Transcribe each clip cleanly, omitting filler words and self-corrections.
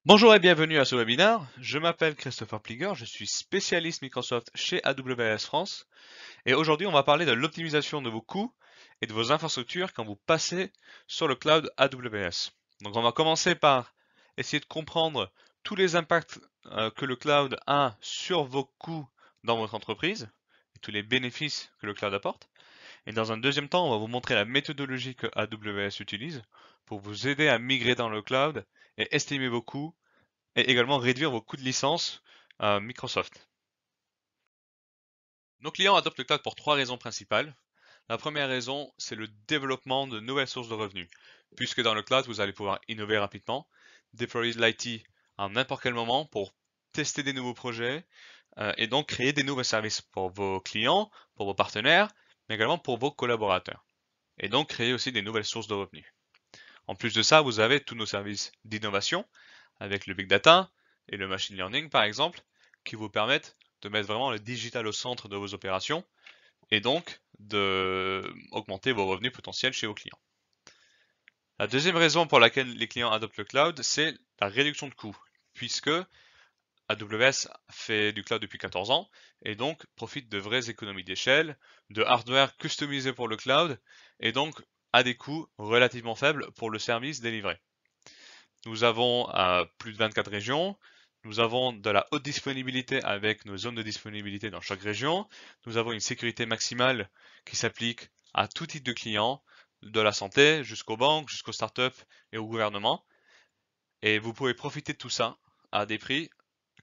Bonjour et bienvenue à ce webinaire. Je m'appelle Christopher Pliger, je suis spécialiste Microsoft chez AWS France et aujourd'hui on va parler de l'optimisation de vos coûts et de vos infrastructures quand vous passez sur le cloud AWS. Donc on va commencer par essayer de comprendre tous les impacts que le cloud a sur vos coûts dans votre entreprise et tous les bénéfices que le cloud apporte. Et dans un deuxième temps, on va vous montrer la méthodologie que AWS utilise pour vous aider à migrer dans le cloud et estimer vos coûts et également réduire vos coûts de licence à Microsoft. Nos clients adoptent le cloud pour trois raisons principales. La première raison, c'est le développement de nouvelles sources de revenus, puisque dans le cloud, vous allez pouvoir innover rapidement, déployer de l'IT à n'importe quel moment pour tester des nouveaux projets et donc créer des nouveaux services pour vos clients, pour vos partenaires, mais également pour vos collaborateurs. Et donc créer aussi des nouvelles sources de revenus. En plus de ça, vous avez tous nos services d'innovation avec le big data et le machine learning par exemple, qui vous permettent de mettre vraiment le digital au centre de vos opérations et donc d'augmenter vos revenus potentiels chez vos clients. La deuxième raison pour laquelle les clients adoptent le cloud, c'est la réduction de coûts, puisque AWS fait du cloud depuis 14 ans et donc profite de vraies économies d'échelle, de hardware customisé pour le cloud et donc à des coûts relativement faibles pour le service délivré. Nous avons plus de 24 régions. Nous avons de la haute disponibilité avec nos zones de disponibilité dans chaque région. Nous avons une sécurité maximale qui s'applique à tout type de clients, de la santé jusqu'aux banques, jusqu'aux startups et au gouvernement. Et vous pouvez profiter de tout ça à des prix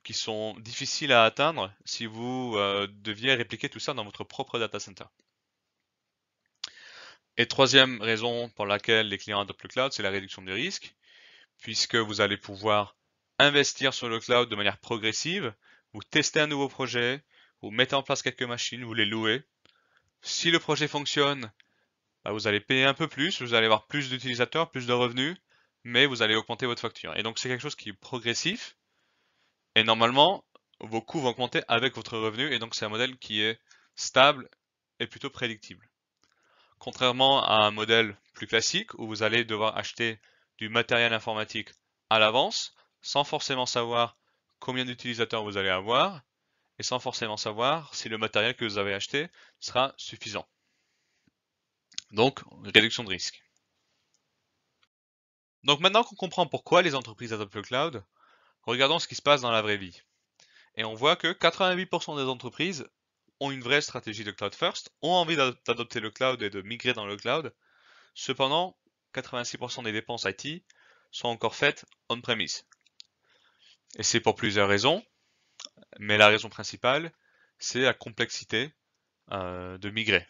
qui sont difficiles à atteindre si vous deviez répliquer tout ça dans votre propre data center. Et troisième raison pour laquelle les clients adoptent le cloud, c'est la réduction des risques, puisque vous allez pouvoir investir sur le cloud de manière progressive, vous testez un nouveau projet, vous mettez en place quelques machines, vous les louez. Si le projet fonctionne, bah, vous allez payer un peu plus, vous allez avoir plus d'utilisateurs, plus de revenus, mais vous allez augmenter votre facture. Et donc c'est quelque chose qui est progressif, et normalement, vos coûts vont augmenter avec votre revenu, et donc c'est un modèle qui est stable et plutôt prédictible. Contrairement à un modèle plus classique où vous allez devoir acheter du matériel informatique à l'avance, sans forcément savoir combien d'utilisateurs vous allez avoir, et sans forcément savoir si le matériel que vous avez acheté sera suffisant. Donc, réduction de risque. Donc maintenant qu'on comprend pourquoi les entreprises adoptent le cloud, regardons ce qui se passe dans la vraie vie. Et on voit que 88% des entreprises ont une vraie stratégie de cloud first, ont envie d'adopter le cloud et de migrer dans le cloud. Cependant, 86% des dépenses IT sont encore faites on-premise. Et c'est pour plusieurs raisons, mais la raison principale, c'est la complexité de migrer.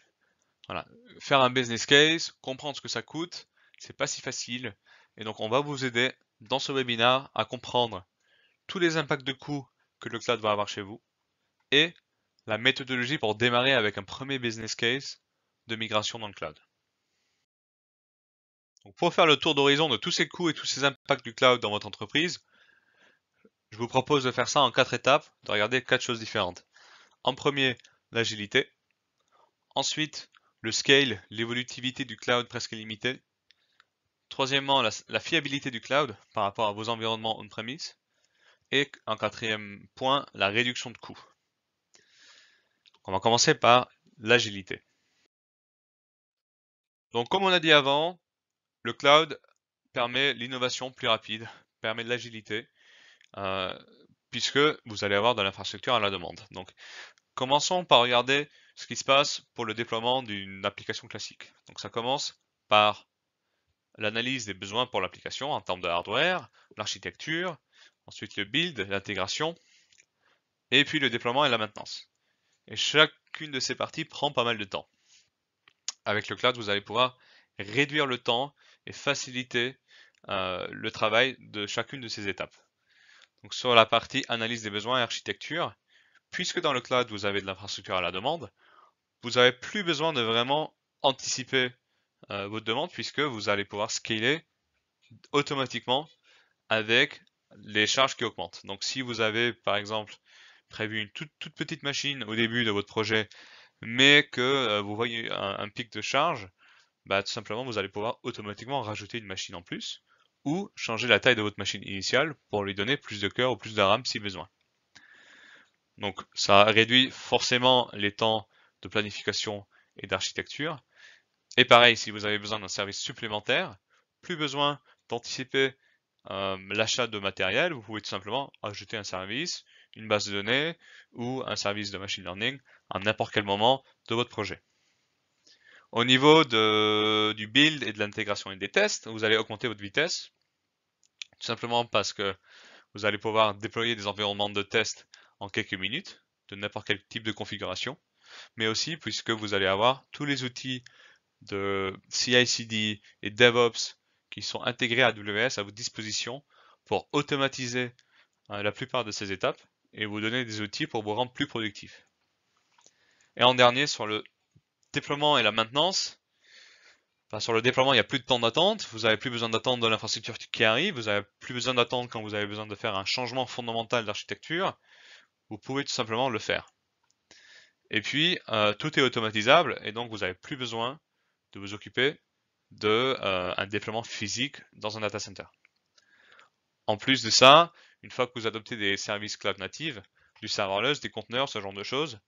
Voilà. Faire un business case, comprendre ce que ça coûte, c'est pas si facile. Et donc on va vous aider dans ce webinaire à comprendre tous les impacts de coûts que le cloud va avoir chez vous et la méthodologie pour démarrer avec un premier business case de migration dans le cloud. Donc pour faire le tour d'horizon de tous ces coûts et tous ces impacts du cloud dans votre entreprise, je vous propose de faire ça en 4 étapes, de regarder 4 choses différentes. En premier, l'agilité. Ensuite, le scale, l'évolutivité du cloud presque illimité. Troisièmement, la fiabilité du cloud par rapport à vos environnements on-premise. Et en quatrième point, la réduction de coûts. On va commencer par l'agilité. Donc comme on a dit avant, le cloud permet l'innovation plus rapide, permet de l'agilité, euh, puisque vous allez avoir de l'infrastructure à la demande. Donc commençons par regarder ce qui se passe pour le déploiement d'une application classique. Donc ça commence par l'analyse des besoins pour l'application en termes de hardware, l'architecture, ensuite le build, l'intégration, et puis le déploiement et la maintenance. Et chacune de ces parties prend pas mal de temps. Avec le cloud, vous allez pouvoir réduire le temps et faciliter le travail de chacune de ces étapes. Donc sur la partie analyse des besoins et architecture, puisque dans le cloud vous avez de l'infrastructure à la demande, vous n'avez plus besoin de vraiment anticiper votre demande puisque vous allez pouvoir scaler automatiquement avec les charges qui augmentent. Donc si vous avez par exemple prévu une toute petite machine au début de votre projet, mais que vous voyez un pic de charge, bah, tout simplement vous allez pouvoir automatiquement rajouter une machine en plus ou changer la taille de votre machine initiale pour lui donner plus de cœur ou plus de RAM si besoin. Donc ça réduit forcément les temps de planification et d'architecture. Et pareil, si vous avez besoin d'un service supplémentaire, plus besoin d'anticiper l'achat de matériel, vous pouvez tout simplement ajouter un service, une base de données ou un service de machine learning à n'importe quel moment de votre projet. Au niveau du build et de l'intégration et des tests, vous allez augmenter votre vitesse, tout simplement parce que vous allez pouvoir déployer des environnements de test en quelques minutes, de n'importe quel type de configuration, mais aussi puisque vous allez avoir tous les outils de CI/CD et DevOps qui sont intégrés à AWS à votre disposition pour automatiser la plupart de ces étapes et vous donner des outils pour vous rendre plus productif. Et en dernier, sur le déploiement et la maintenance, sur le déploiement, il n'y a plus de temps d'attente, vous n'avez plus besoin d'attendre de l'infrastructure qui arrive, vous n'avez plus besoin d'attendre quand vous avez besoin de faire un changement fondamental d'architecture, vous pouvez tout simplement le faire. Et puis, tout est automatisable et donc vous n'avez plus besoin de vous occuper de un déploiement physique dans un data center. En plus de ça, une fois que vous adoptez des services cloud native, du serverless, des conteneurs, ce genre de choses,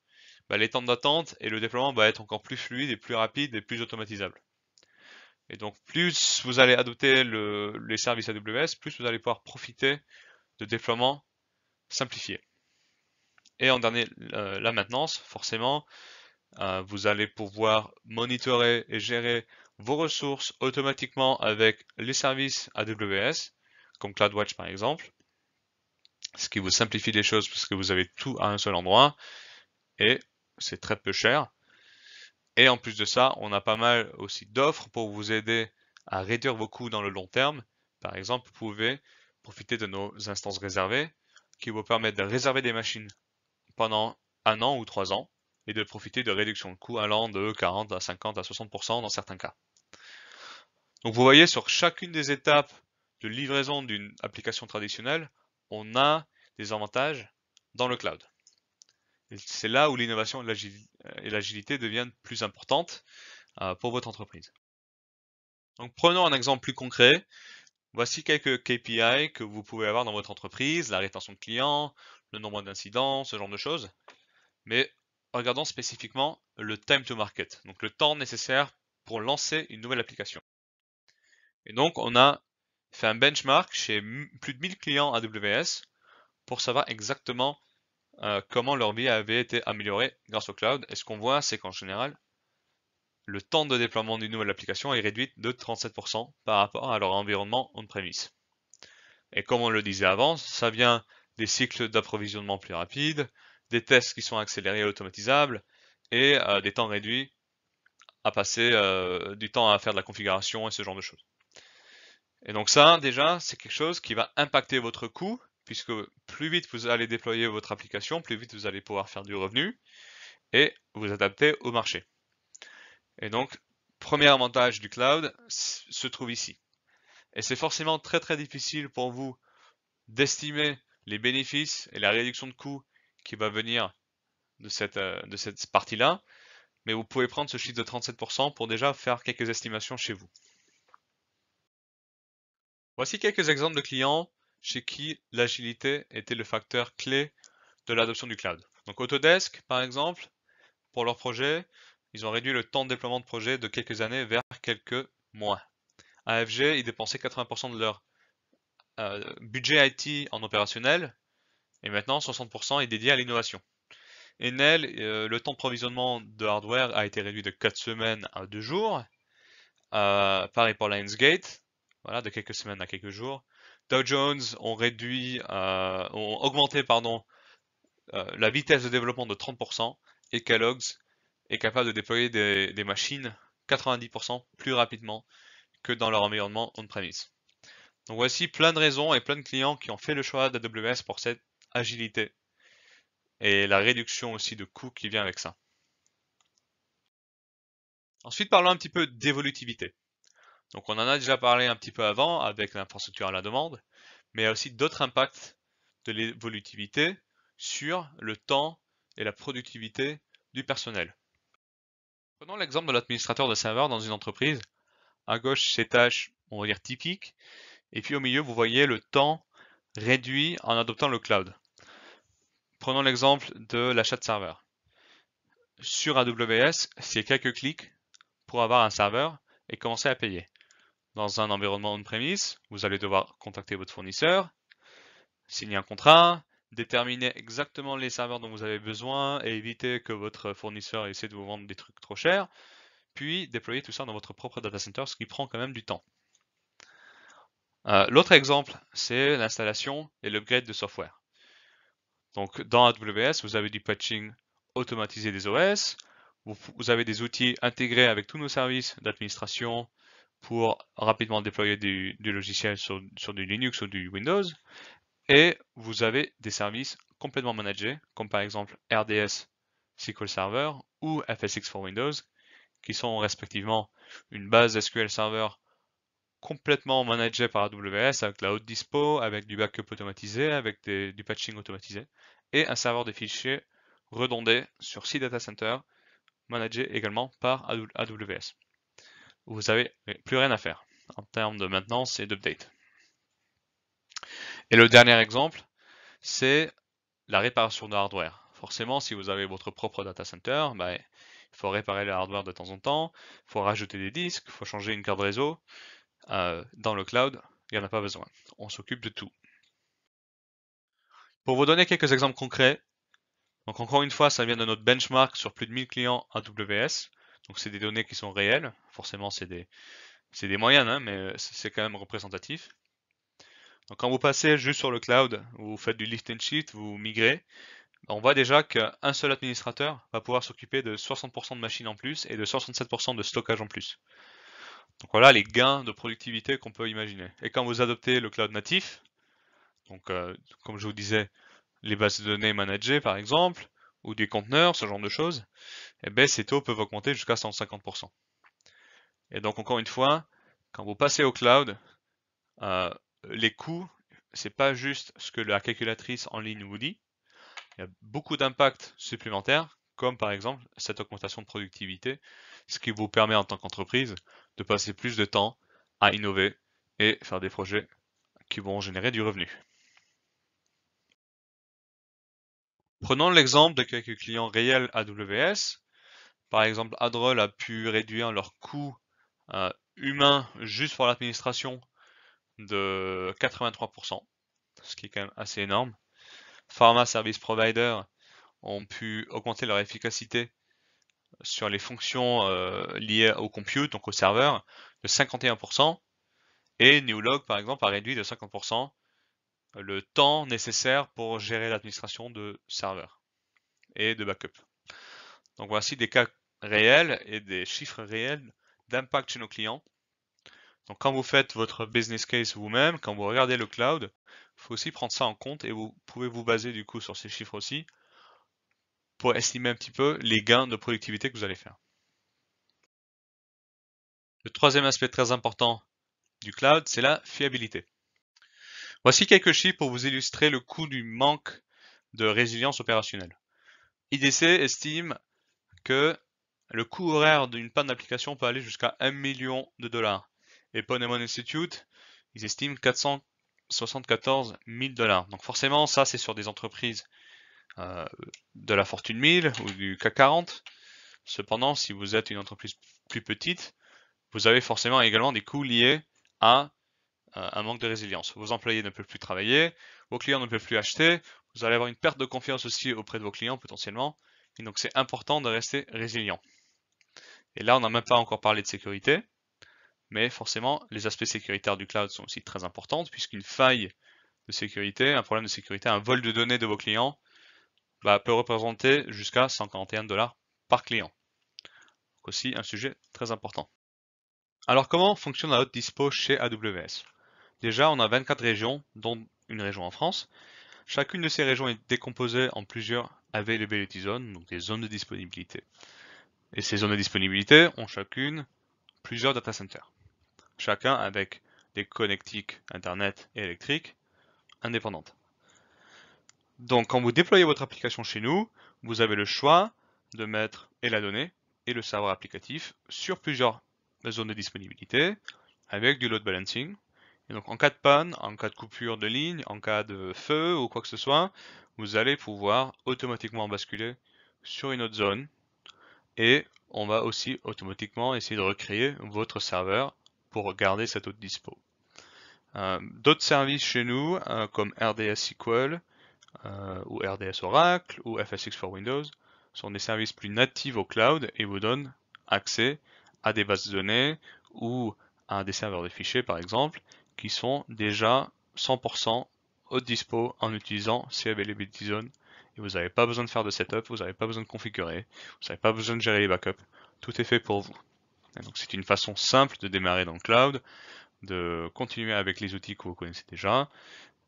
les temps d'attente et le déploiement va être encore plus fluide et plus rapide et plus automatisable. Et donc plus vous allez adopter les services AWS, plus vous allez pouvoir profiter de déploiements simplifiés. Et en dernier, la maintenance, forcément, vous allez pouvoir monitorer et gérer vos ressources automatiquement avec les services AWS, comme CloudWatch par exemple, ce qui vous simplifie les choses parce que vous avez tout à un seul endroit et c'est très peu cher. Et en plus de ça, on a pas mal aussi d'offres pour vous aider à réduire vos coûts dans le long terme. Par exemple, vous pouvez profiter de nos instances réservées qui vous permettent de réserver des machines pendant 1 an ou 3 ans et de profiter de réductions de coûts allant de 40 à 50 à 60% dans certains cas. Donc vous voyez, sur chacune des étapes de livraison d'une application traditionnelle, on a des avantages dans le cloud. C'est là où l'innovation et l'agilité deviennent plus importantes pour votre entreprise. Donc prenons un exemple plus concret. Voici quelques KPI que vous pouvez avoir dans votre entreprise, la rétention de clients, le nombre d'incidents, ce genre de choses. Mais regardons spécifiquement le time to market, donc le temps nécessaire pour lancer une nouvelle application. Et donc on a fait un benchmark chez plus de 1000 clients AWS pour savoir exactement comment leur vie avait été améliorée grâce au cloud. Et ce qu'on voit, c'est qu'en général, le temps de déploiement d'une nouvelle application est réduit de 37% par rapport à leur environnement on-premise. Et comme on le disait avant, ça vient des cycles d'approvisionnement plus rapides, des tests qui sont accélérés et automatisables, et des temps réduits à passer du temps à faire de la configuration et ce genre de choses. Et donc ça, déjà, c'est quelque chose qui va impacter votre coût, puisque plus vite vous allez déployer votre application, plus vite vous allez pouvoir faire du revenu et vous adapter au marché. Et donc, premier avantage du cloud se trouve ici. Et c'est forcément très très difficile pour vous d'estimer les bénéfices et la réduction de coûts qui va venir de cette partie-là, mais vous pouvez prendre ce chiffre de 37% pour déjà faire quelques estimations chez vous. Voici quelques exemples de clients chez qui l'agilité était le facteur clé de l'adoption du cloud. Donc Autodesk, par exemple, pour leur projet, ils ont réduit le temps de déploiement de projet de quelques années vers quelques mois. AFG, ils dépensaient 80% de leur budget IT en opérationnel, et maintenant 60% est dédié à l'innovation. Enel, le temps de provisionnement de hardware a été réduit de 4 semaines à 2 jours. Pareil pour Lionsgate, voilà, de quelques semaines à quelques jours. Dow Jones ont augmenté la vitesse de développement de 30%, et Kellogg's est capable de déployer des machines 90% plus rapidement que dans leur environnement on-premise. Donc voici plein de raisons et plein de clients qui ont fait le choix d'AWS pour cette agilité et la réduction aussi de coûts qui vient avec ça. Ensuite, parlons un petit peu d'évolutivité. Donc on en a déjà parlé un petit peu avant avec l'infrastructure à la demande, mais il y a aussi d'autres impacts de l'évolutivité sur le temps et la productivité du personnel. Prenons l'exemple de l'administrateur de serveur dans une entreprise. À gauche, ces tâches, on va dire typiques, Et puis au milieu, vous voyez le temps réduit en adoptant le cloud. Prenons l'exemple de l'achat de serveur. Sur AWS, c'est quelques clics pour avoir un serveur et commencer à payer. Dans un environnement on-premise, vous allez devoir contacter votre fournisseur, signer un contrat, déterminer exactement les serveurs dont vous avez besoin et éviter que votre fournisseur essaie de vous vendre des trucs trop chers, puis déployer tout ça dans votre propre data center, ce qui prend quand même du temps. L'autre exemple, c'est l'installation et l'upgrade de software. Donc dans AWS, vous avez du patching automatisé des OS, vous avez des outils intégrés avec tous nos services d'administration pour rapidement déployer du logiciel sur du Linux ou du Windows, et vous avez des services complètement managés, comme par exemple RDS SQL Server ou FSx for Windows, qui sont respectivement une base SQL Server complètement managée par AWS avec la haute dispo, avec du backup automatisé, avec du patching automatisé, et un serveur de fichiers redondé sur 6 data centers, managé également par AWS. Vous n'avez plus rien à faire en termes de maintenance et d'update. Et le dernier exemple, c'est la réparation de hardware. Forcément, si vous avez votre propre data center, il faut réparer le hardware de temps en temps, il faut rajouter des disques, il faut changer une carte réseau. Dans le cloud, il n'y en a pas besoin. On s'occupe de tout. Pour vous donner quelques exemples concrets, donc encore une fois, ça vient de notre benchmark sur plus de 1000 clients AWS. Donc c'est des données qui sont réelles. Forcément, c'est des moyennes, hein, mais c'est quand même représentatif. Donc quand vous passez juste sur le cloud, vous faites du lift and shift, vous migrez, on voit déjà qu'un seul administrateur va pouvoir s'occuper de 60% de machines en plus et de 67% de stockage en plus. Donc voilà les gains de productivité qu'on peut imaginer. Et quand vous adoptez le cloud natif, donc comme je vous disais, les bases de données managées par exemple, ou des conteneurs, ce genre de choses, eh ben, ces taux peuvent augmenter jusqu'à 150%. Et donc encore une fois, quand vous passez au cloud, les coûts, c'est pas juste ce que la calculatrice en ligne vous dit, il y a beaucoup d'impacts supplémentaires, comme par exemple cette augmentation de productivité, ce qui vous permet en tant qu'entreprise de passer plus de temps à innover et faire des projets qui vont générer du revenu. Prenons l'exemple de quelques clients réels AWS. Par exemple, Adroll a pu réduire leurs coûts humains juste pour l'administration de 83%, ce qui est quand même assez énorme. Pharma Service Provider ont pu augmenter leur efficacité sur les fonctions liées au compute, donc au serveur, de 51%. Et Newlog, par exemple, a réduit de 50% le temps nécessaire pour gérer l'administration de serveurs et de backup. Donc voici des cas réels et des chiffres réels d'impact chez nos clients. Donc quand vous faites votre business case vous-même, quand vous regardez le cloud, il faut aussi prendre ça en compte et vous pouvez vous baser du coup sur ces chiffres aussi pour estimer un petit peu les gains de productivité que vous allez faire. Le troisième aspect très important du cloud, c'est la fiabilité. Voici quelques chiffres pour vous illustrer le coût du manque de résilience opérationnelle. IDC estime que le coût horaire d'une panne d'application peut aller jusqu'à 1 million de dollars. Et Ponemon Institute, ils estiment 474 000 dollars. Donc forcément, ça c'est sur des entreprises de la Fortune 1000 ou du CAC 40. Cependant, si vous êtes une entreprise plus petite, vous avez forcément également des coûts liés à un manque de résilience. Vos employés ne peuvent plus travailler, vos clients ne peuvent plus acheter, vous allez avoir une perte de confiance aussi auprès de vos clients potentiellement. Et donc c'est important de rester résilient. Et là, on n'a même pas encore parlé de sécurité, mais forcément, les aspects sécuritaires du cloud sont aussi très importants, puisqu'une faille de sécurité, un problème de sécurité, un vol de données de vos clients, peut représenter jusqu'à 141 dollars par client. Donc aussi un sujet très important. Alors comment fonctionne la haute dispo chez AWS? Déjà, on a 24 régions, dont une région en France. Chacune de ces régions est décomposée en plusieurs availability zones, donc des zones de disponibilité. Et ces zones de disponibilité ont chacune plusieurs data centers, chacun avec des connectiques Internet et électriques indépendantes. Donc quand vous déployez votre application chez nous, vous avez le choix de mettre et la donnée et le serveur applicatif sur plusieurs zones de disponibilité avec du load balancing Et donc en cas de panne, en cas de coupure de ligne, en cas de feu ou quoi que ce soit, vous allez pouvoir automatiquement basculer sur une autre zone et on va aussi automatiquement essayer de recréer votre serveur pour garder cette autre dispo. D'autres services chez nous comme RDS SQL ou RDS Oracle ou FSX for Windows sont des services plus natifs au cloud et vous donnent accès à des bases de données ou à des serveurs de fichiers par exemple qui sont déjà 100% au dispo en utilisant CAvailaBility Zone et vous n'avez pas besoin de faire de setup, vous n'avez pas besoin de configurer, vous n'avez pas besoin de gérer les backups, tout est fait pour vous. Et donc c'est une façon simple de démarrer dans le cloud, de continuer avec les outils que vous connaissez déjà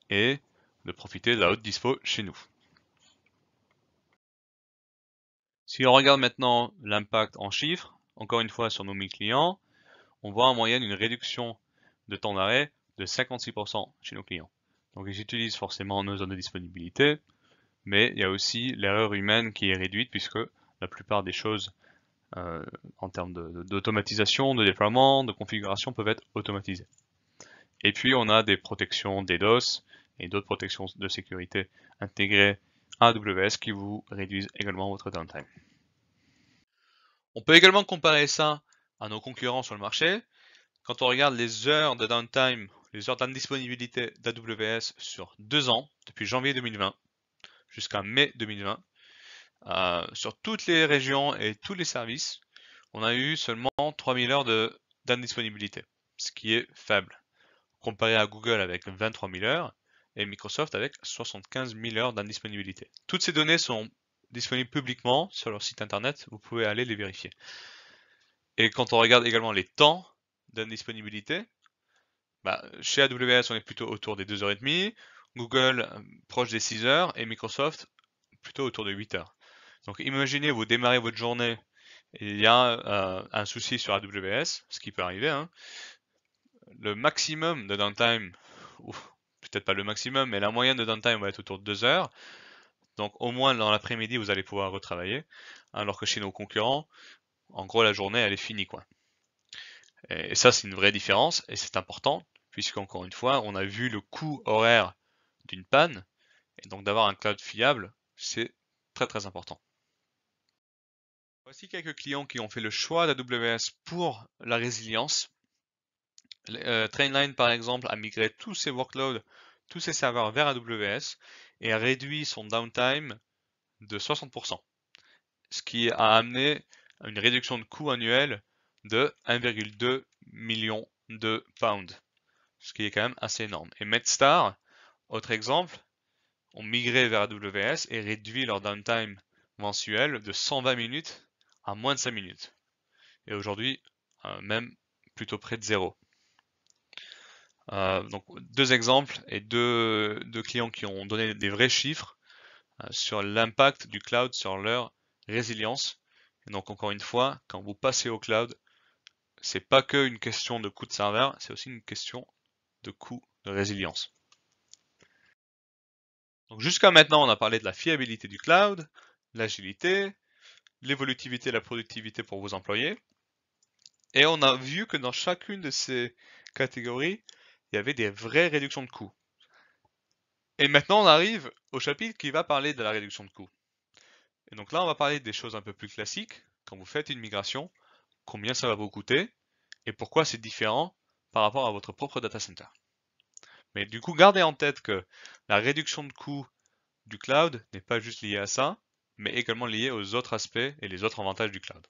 et de profiter de la haute dispo chez nous. Si on regarde maintenant l'impact en chiffres, encore une fois sur nos 1000 clients, on voit en moyenne une réduction de temps d'arrêt de 56% chez nos clients. Donc ils utilisent forcément nos zones de disponibilité, mais il y a aussi l'erreur humaine qui est réduite puisque la plupart des choses en termes d'automatisation, de déploiement, de configuration peuvent être automatisées. Et puis on a des protections DDoS et d'autres protections de sécurité intégrées à AWS qui vous réduisent également votre downtime. On peut également comparer ça à nos concurrents sur le marché. Quand on regarde les heures de downtime, les heures d'indisponibilité d'AWS sur 2 ans, depuis janvier 2020 jusqu'à mai 2020, sur toutes les régions et tous les services, on a eu seulement 3000 heures d'indisponibilité, ce qui est faible, comparé à Google avec 23 000 heures et Microsoft avec 75 000 heures d'indisponibilité. Toutes ces données sont disponibles publiquement sur leur site internet, vous pouvez aller les vérifier. Et quand on regarde également les temps d'indisponibilité, chez AWS on est plutôt autour des 2h30, Google proche des 6 heures et Microsoft plutôt autour de 8 heures. Donc imaginez vous démarrez votre journée et il y a un souci sur AWS, ce qui peut arriver, hein. Le maximum de downtime, ou peut-être pas le maximum, mais la moyenne de downtime va être autour de 2 heures. Donc au moins dans l'après-midi vous allez pouvoir retravailler, alors que chez nos concurrents, en gros la journée elle est finie quoi. Et ça c'est une vraie différence et c'est important puisqu'encore une fois on a vu le coût horaire d'une panne et donc d'avoir un cloud fiable c'est très important. Voici quelques clients qui ont fait le choix d'AWS pour la résilience. Trainline par exemple a migré tous ses workloads, tous ses serveurs vers AWS et a réduit son downtime de 60%, ce qui a amené à une réduction de coût annuel de 1,2 million de pounds, ce qui est quand même assez énorme. Et MedStar, autre exemple, ont migré vers AWS et réduit leur downtime mensuel de 120 minutes à moins de 5 minutes. Et aujourd'hui, même plutôt près de zéro. Donc deux exemples et deux clients qui ont donné des vrais chiffres sur l'impact du cloud sur leur résilience. Et donc encore une fois, quand vous passez au cloud, c'est pas que une question de coût de serveur, c'est aussi une question de coût de résilience. Donc jusqu'à maintenant, on a parlé de la fiabilité du cloud, l'agilité, l'évolutivité et la productivité pour vos employés. Et on a vu que dans chacune de ces catégories, il y avait des vraies réductions de coûts. Et maintenant, on arrive au chapitre qui va parler de la réduction de coûts. Et donc là, on va parler des choses un peu plus classiques. Quand vous faites une migration, combien ça va vous coûter et pourquoi c'est différent par rapport à votre propre data center. Mais du coup, gardez en tête que la réduction de coûts du cloud n'est pas juste liée à ça, mais également liée aux autres aspects et les autres avantages du cloud.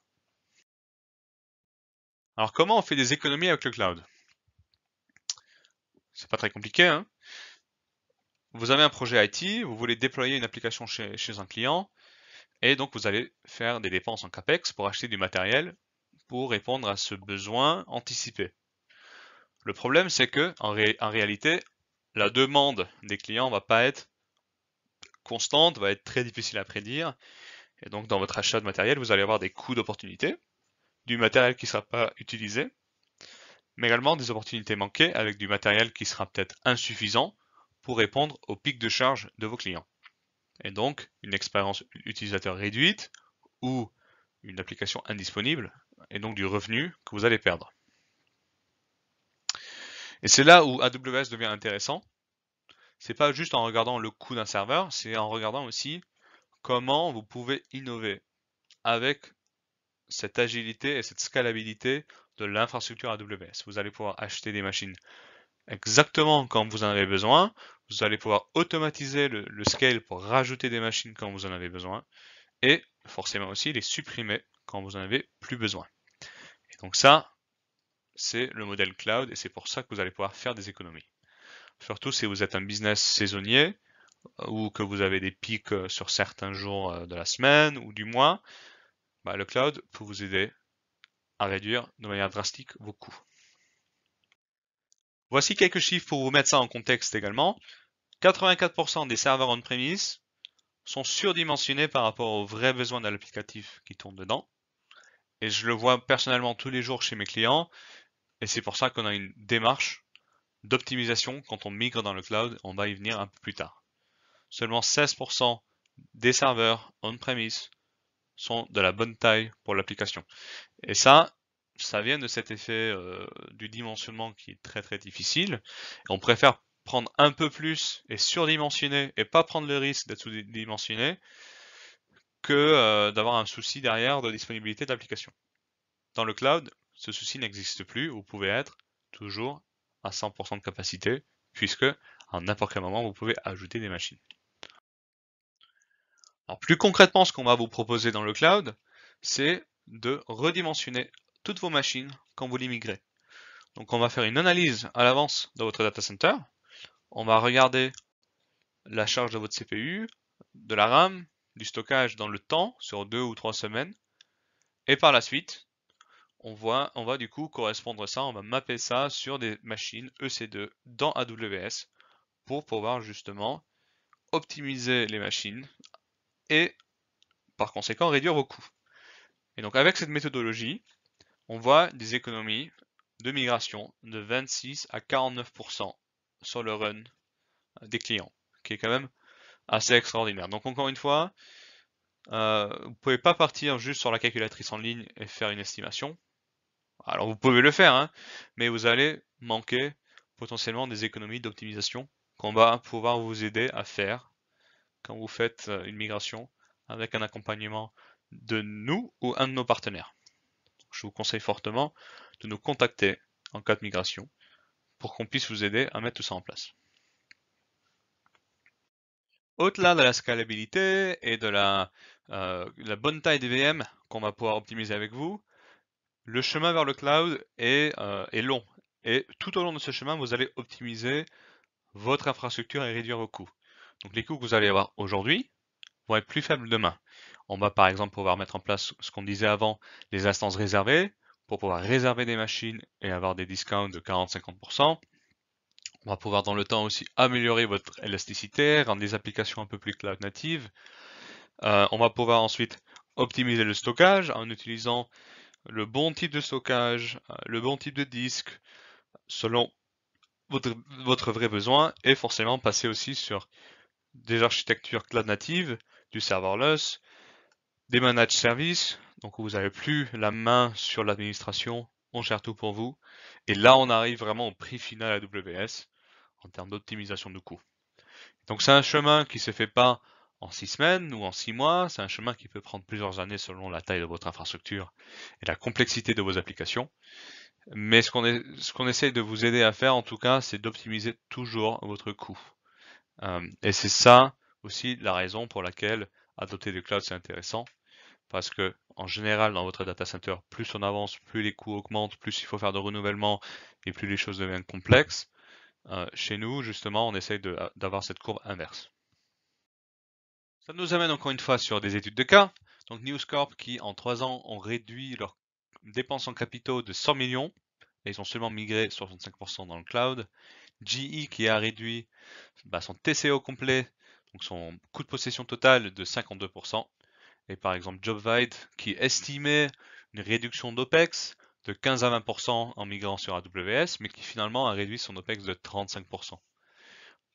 Alors comment on fait des économies avec le cloud? C'est pas très compliqué, hein? Vous avez un projet IT, vous voulez déployer une application chez un client, et donc vous allez faire des dépenses en CAPEX pour acheter du matériel pour répondre à ce besoin anticipé. Le problème, c'est que en réalité, la demande des clients va pas être constante, va être très difficile à prédire, et donc dans votre achat de matériel, vous allez avoir des coûts d'opportunité, du matériel qui ne sera pas utilisé, mais également des opportunités manquées avec du matériel qui sera peut-être insuffisant pour répondre aux pics de charge de vos clients. Et donc, une expérience utilisateur réduite ou une application indisponible, et donc du revenu que vous allez perdre. Et c'est là où AWS devient intéressant. C'est pas juste en regardant le coût d'un serveur, c'est en regardant aussi comment vous pouvez innover avec cette agilité et cette scalabilité de l'infrastructure AWS. Vous allez pouvoir acheter des machines exactement quand vous en avez besoin. Vous allez pouvoir automatiser le scale pour rajouter des machines quand vous en avez besoin. Et forcément aussi les supprimer quand vous en avez plus besoin. Et donc ça, c'est le modèle cloud et c'est pour ça que vous allez pouvoir faire des économies. Surtout si vous êtes un business saisonnier ou que vous avez des pics sur certains jours de la semaine ou du mois, bah, le cloud peut vous aider à réduire de manière drastique vos coûts. Voici quelques chiffres pour vous mettre ça en contexte également. 84% des serveurs on-premise sont surdimensionnés par rapport aux vrais besoins de l'applicatif qui tourne dedans. Et je le vois personnellement tous les jours chez mes clients. Et c'est pour ça qu'on a une démarche d'optimisation quand on migre dans le cloud. On va y venir un peu plus tard. Seulement 16% des serveurs on-premise sont de la bonne taille pour l'application. Et ça vient de cet effet du dimensionnement qui est très très difficile. Et on préfère prendre un peu plus et surdimensionner et pas prendre le risque d'être sous-dimensionné que d'avoir un souci derrière de disponibilité d'application. Dans le cloud, ce souci n'existe plus. Vous pouvez être toujours à 100% de capacité puisque à n'importe quel moment vous pouvez ajouter des machines. Alors plus concrètement, ce qu'on va vous proposer dans le cloud, c'est de redimensionner toutes vos machines quand vous les migrez. Donc on va faire une analyse à l'avance de votre data center. On va regarder la charge de votre CPU, de la RAM, du stockage dans le temps, sur 2 ou 3 semaines. Et par la suite, on va du coup correspondre ça, on va mapper ça sur des machines EC2 dans AWS pour pouvoir justement optimiser les machines et par conséquent réduire vos coûts. Et donc avec cette méthodologie, on voit des économies de migration de 26 à 49% sur le run des clients, qui est quand même assez extraordinaire. Donc encore une fois, vous ne pouvez pas partir juste sur la calculatrice en ligne et faire une estimation. Alors vous pouvez le faire, hein, mais vous allez manquer potentiellement des économies d'optimisation qu'on va pouvoir vous aider à faire quand vous faites une migration avec un accompagnement de nous ou un de nos partenaires. Je vous conseille fortement de nous contacter en cas de migration pour qu'on puisse vous aider à mettre tout ça en place. Au-delà de la scalabilité et de la bonne taille des VM qu'on va pouvoir optimiser avec vous, le chemin vers le cloud est long. Et tout au long de ce chemin, vous allez optimiser votre infrastructure et réduire vos coûts. Donc les coûts que vous allez avoir aujourd'hui vont être plus faibles demain. On va par exemple pouvoir mettre en place ce qu'on disait avant, les instances réservées, pour pouvoir réserver des machines et avoir des discounts de 40-50%. On va pouvoir dans le temps aussi améliorer votre élasticité, rendre les applications un peu plus cloud natives. On va pouvoir ensuite optimiser le stockage en utilisant le bon type de stockage, le bon type de disque, selon votre vrai besoin, et forcément passer aussi sur des architectures cloud natives, du serverless, des managed services, donc vous n'avez plus la main sur l'administration, on gère tout pour vous. Et là, on arrive vraiment au prix final AWS en termes d'optimisation de coûts. Donc c'est un chemin qui ne se fait pas en 6 semaines ou en 6 mois, c'est un chemin qui peut prendre plusieurs années selon la taille de votre infrastructure et la complexité de vos applications. Mais ce qu'on essaye de vous aider à faire en tout cas, c'est d'optimiser toujours votre coût. Et c'est ça aussi la raison pour laquelle adopter le cloud c'est intéressant. Parce que en général, dans votre data center, plus on avance, plus les coûts augmentent, plus il faut faire de renouvellement et plus les choses deviennent complexes. Chez nous, justement, on essaye d'avoir cette courbe inverse. Ça nous amène encore une fois sur des études de cas. Donc News Corp qui, en 3 ans, ont réduit leurs dépenses en capitaux de 100 millions et ils ont seulement migré 65% dans le cloud. GE qui a réduit son TCO complet, donc son coût de possession total de 52%. Et par exemple JobVite qui estimait une réduction d'OPEX de 15 à 20% en migrant sur AWS, mais qui finalement a réduit son OPEX de 35%.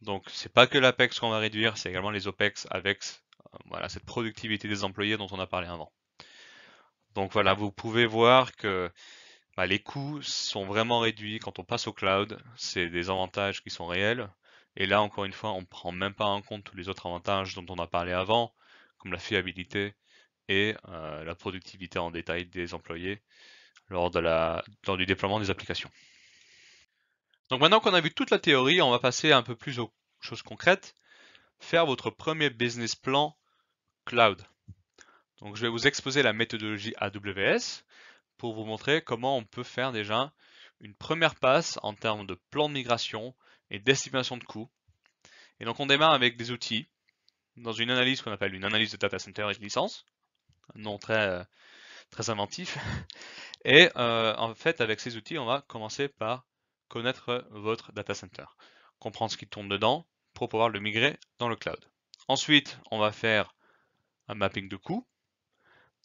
Donc c'est pas que l'APEX qu'on va réduire, c'est également les OPEX avec cette productivité des employés dont on a parlé avant. Donc voilà, vous pouvez voir que les coûts sont vraiment réduits quand on passe au cloud. C'est des avantages qui sont réels. Et là, encore une fois, on ne prend même pas en compte tous les autres avantages dont on a parlé avant, comme la fiabilité et la productivité en détail des employés lors du déploiement des applications. Donc maintenant qu'on a vu toute la théorie, on va passer un peu plus aux choses concrètes. Faire votre premier business plan cloud. Donc je vais vous exposer la méthodologie AWS pour vous montrer comment on peut faire déjà une première passe en termes de plan de migration et d'estimation de coûts. Et donc on démarre avec des outils dans une analyse qu'on appelle une analyse de data center et de licence, un nom très inventif. Et en fait, avec ces outils, on va commencer par connaître votre data center, comprendre ce qui tourne dedans pour pouvoir le migrer dans le cloud. Ensuite, on va faire un mapping de coûts,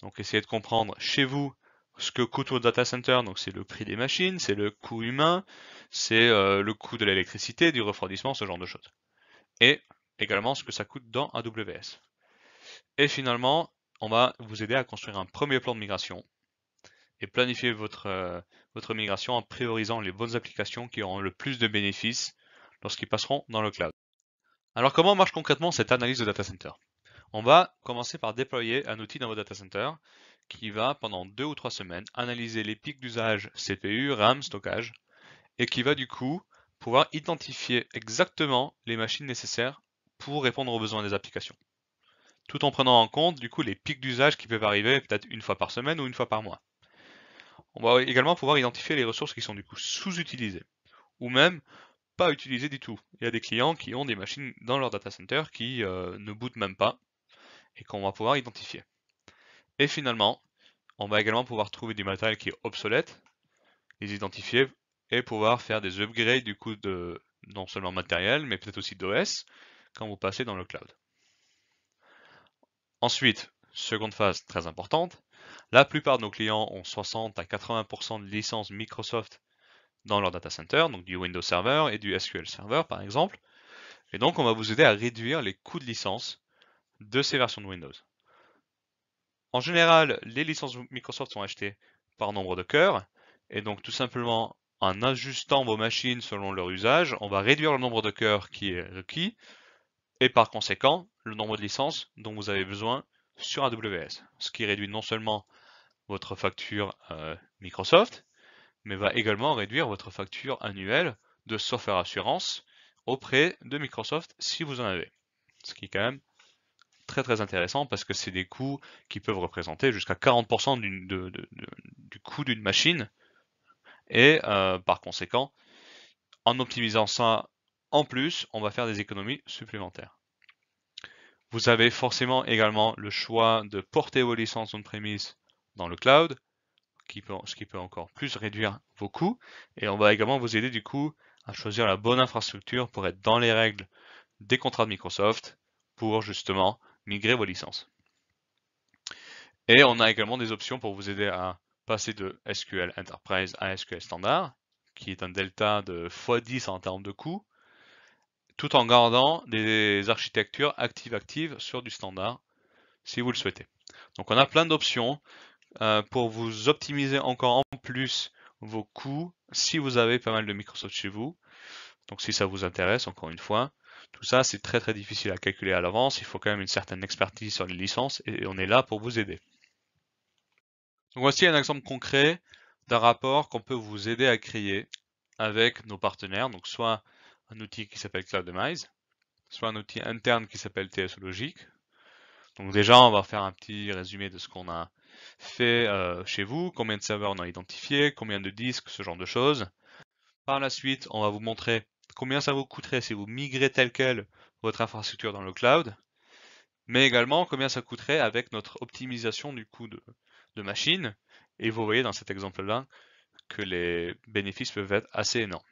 donc essayer de comprendre chez vous ce que coûte votre data center, donc c'est le prix des machines, c'est le coût humain, c'est le coût de l'électricité, du refroidissement, ce genre de choses. Et également ce que ça coûte dans AWS. Et finalement, on va vous aider à construire un premier plan de migration et planifier votre migration en priorisant les bonnes applications qui auront le plus de bénéfices lorsqu'ils passeront dans le cloud. Alors comment marche concrètement cette analyse de data center? On va commencer par déployer un outil dans votre data center qui va pendant 2 ou 3 semaines analyser les pics d'usage CPU, RAM, stockage et qui va du coup pouvoir identifier exactement les machines nécessaires pour répondre aux besoins des applications. Tout en prenant en compte du coup les pics d'usage qui peuvent arriver peut-être une fois par semaine ou une fois par mois. On va également pouvoir identifier les ressources qui sont du coup sous-utilisées ou même pas utilisées du tout. Il y a des clients qui ont des machines dans leur data center qui ne bootent même pas et qu'on va pouvoir identifier. Et finalement, on va également pouvoir trouver du matériel qui est obsolète, les identifier et pouvoir faire des upgrades du coup de non seulement matériel mais peut-être aussi d'OS quand vous passez dans le cloud. Ensuite, seconde phase très importante, la plupart de nos clients ont 60 à 80% de licences Microsoft dans leur data center, donc du Windows Server et du SQL Server par exemple. Et donc on va vous aider à réduire les coûts de licence de ces versions de Windows. En général, les licences Microsoft sont achetées par nombre de cœurs, et donc tout simplement en ajustant vos machines selon leur usage, on va réduire le nombre de cœurs qui est requis, et par conséquent, le nombre de licences dont vous avez besoin sur AWS. Ce qui réduit non seulement votre facture Microsoft, mais va également réduire votre facture annuelle de software assurance auprès de Microsoft si vous en avez. Ce qui est quand même très intéressant parce que c'est des coûts qui peuvent représenter jusqu'à 40% du coût d'une machine et par conséquent, en optimisant ça en plus, on va faire des économies supplémentaires. Vous avez forcément également le choix de porter vos licences on-premise dans le cloud, ce qui peut encore plus réduire vos coûts. Et on va également vous aider du coup à choisir la bonne infrastructure pour être dans les règles des contrats de Microsoft pour justement migrer vos licences. Et on a également des options pour vous aider à passer de SQL Enterprise à SQL Standard, qui est un delta de x10 en termes de coûts, tout en gardant des architectures actives-actives sur du standard, si vous le souhaitez. Donc on a plein d'options pour vous optimiser encore en plus vos coûts si vous avez pas mal de Microsoft chez vous. Donc si ça vous intéresse, encore une fois, tout ça c'est très difficile à calculer à l'avance, il faut quand même une certaine expertise sur les licences et on est là pour vous aider. Donc voici un exemple concret d'un rapport qu'on peut vous aider à créer avec nos partenaires, donc soit un outil qui s'appelle Cloudemize, soit un outil interne qui s'appelle TSO Logic. Donc déjà, on va faire un petit résumé de ce qu'on a fait chez vous, combien de serveurs on a identifié, combien de disques, ce genre de choses. Par la suite, on va vous montrer combien ça vous coûterait si vous migrez tel quel votre infrastructure dans le cloud, mais également combien ça coûterait avec notre optimisation du coût de machine. Et vous voyez dans cet exemple-là que les bénéfices peuvent être assez énormes.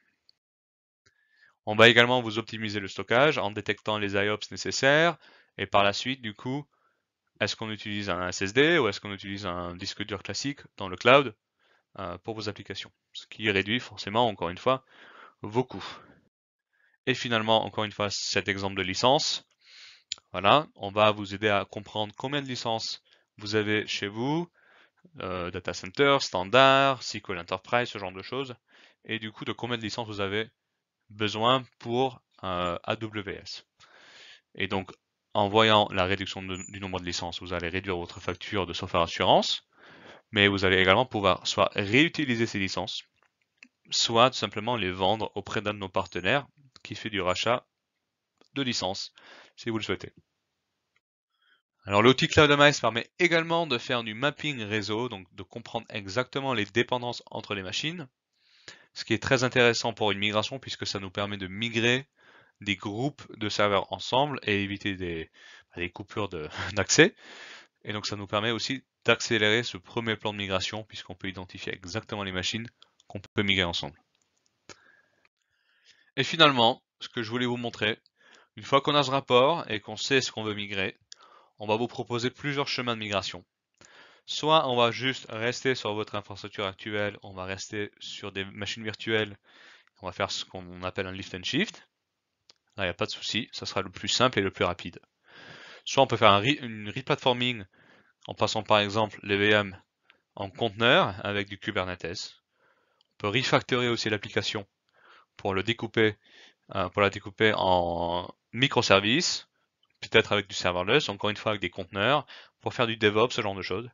On va également vous optimiser le stockage en détectant les IOPS nécessaires, et par la suite, du coup, est-ce qu'on utilise un SSD ou est-ce qu'on utilise un disque dur classique dans le cloud pour vos applications, ce qui réduit forcément, encore une fois, vos coûts. Et finalement, encore une fois, cet exemple de licence, voilà, on va vous aider à comprendre combien de licences vous avez chez vous, data center, standard, SQL Enterprise, ce genre de choses, et du coup de combien de licences vous avez besoin pour AWS. Et donc, en voyant la réduction du nombre de licences, vous allez réduire votre facture de software assurance, mais vous allez également pouvoir soit réutiliser ces licences, soit tout simplement les vendre auprès d'un de nos partenaires qui fait du rachat de licences, si vous le souhaitez. Alors l'outil CloudMice permet également de faire du mapping réseau, donc de comprendre exactement les dépendances entre les machines, ce qui est très intéressant pour une migration puisque ça nous permet de migrer des groupes de serveurs ensemble et éviter des coupures d'accès. Et donc ça nous permet aussi d'accélérer ce premier plan de migration puisqu'on peut identifier exactement les machines qu'on peut migrer ensemble. Et finalement, ce que je voulais vous montrer, une fois qu'on a ce rapport et qu'on sait ce qu'on veut migrer, on va vous proposer plusieurs chemins de migration. Soit on va juste rester sur votre infrastructure actuelle, on va rester sur des machines virtuelles, on va faire ce qu'on appelle un lift and shift. Là, il n'y a pas de souci, ça sera le plus simple et le plus rapide. Soit on peut faire une replatforming en passant par exemple les VM en conteneur avec du Kubernetes. On peut refactorer aussi l'application pour la découper en microservices, peut-être avec du serverless, encore une fois avec des conteneurs, pour faire du DevOps, ce genre de choses.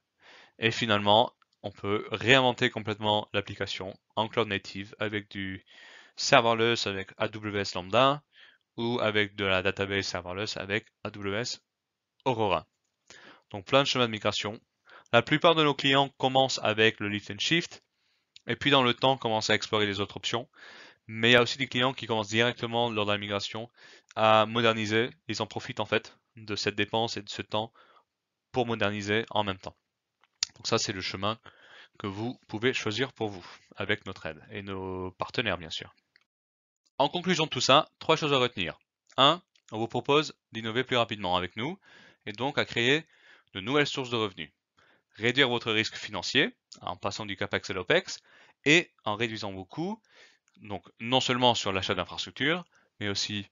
Et finalement, on peut réinventer complètement l'application en cloud native avec du serverless avec AWS Lambda ou avec de la database serverless avec AWS Aurora. Donc plein de chemins de migration. La plupart de nos clients commencent avec le lift and shift et puis dans le temps commencent à explorer les autres options. Mais il y a aussi des clients qui commencent directement lors de la migration à moderniser. Ils en profitent en fait de cette dépense et de ce temps pour moderniser en même temps. Donc ça, c'est le chemin que vous pouvez choisir pour vous avec notre aide et nos partenaires bien sûr. En conclusion de tout ça, 3 choses à retenir. 1. On vous propose d'innover plus rapidement avec nous et donc à créer de nouvelles sources de revenus. Réduire votre risque financier en passant du CAPEX à l'OPEX et en réduisant vos coûts, donc non seulement sur l'achat d'infrastructures, mais aussi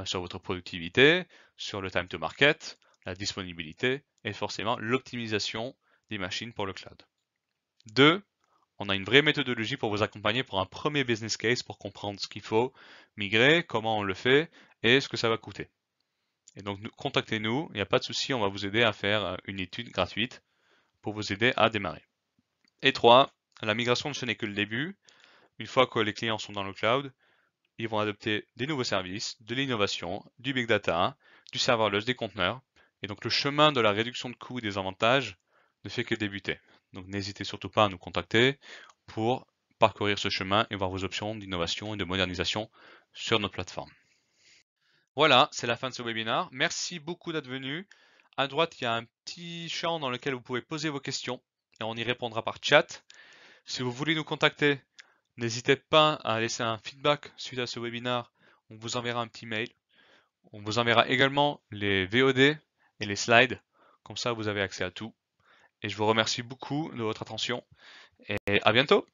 sur votre productivité, sur le time to market, la disponibilité et forcément l'optimisation des machines pour le cloud. 2. On a une vraie méthodologie pour vous accompagner pour un premier business case pour comprendre ce qu'il faut migrer, comment on le fait et ce que ça va coûter. Et donc contactez-nous, il n'y a pas de souci, on va vous aider à faire une étude gratuite pour vous aider à démarrer. Et 3. La migration, ce n'est que le début. Une fois que les clients sont dans le cloud, ils vont adopter des nouveaux services, de l'innovation, du big data, du serverless, des conteneurs. Et donc le chemin de la réduction de coûts et des avantages ne fait que débuter. Donc n'hésitez surtout pas à nous contacter pour parcourir ce chemin et voir vos options d'innovation et de modernisation sur notre plateforme. Voilà, c'est la fin de ce webinaire. Merci beaucoup d'être venu. À droite, il y a un petit champ dans lequel vous pouvez poser vos questions et on y répondra par chat. Si vous voulez nous contacter, n'hésitez pas à laisser un feedback suite à ce webinaire. On vous enverra un petit mail. On vous enverra également les VOD et les slides. Comme ça, vous avez accès à tout. Et je vous remercie beaucoup de votre attention et à bientôt.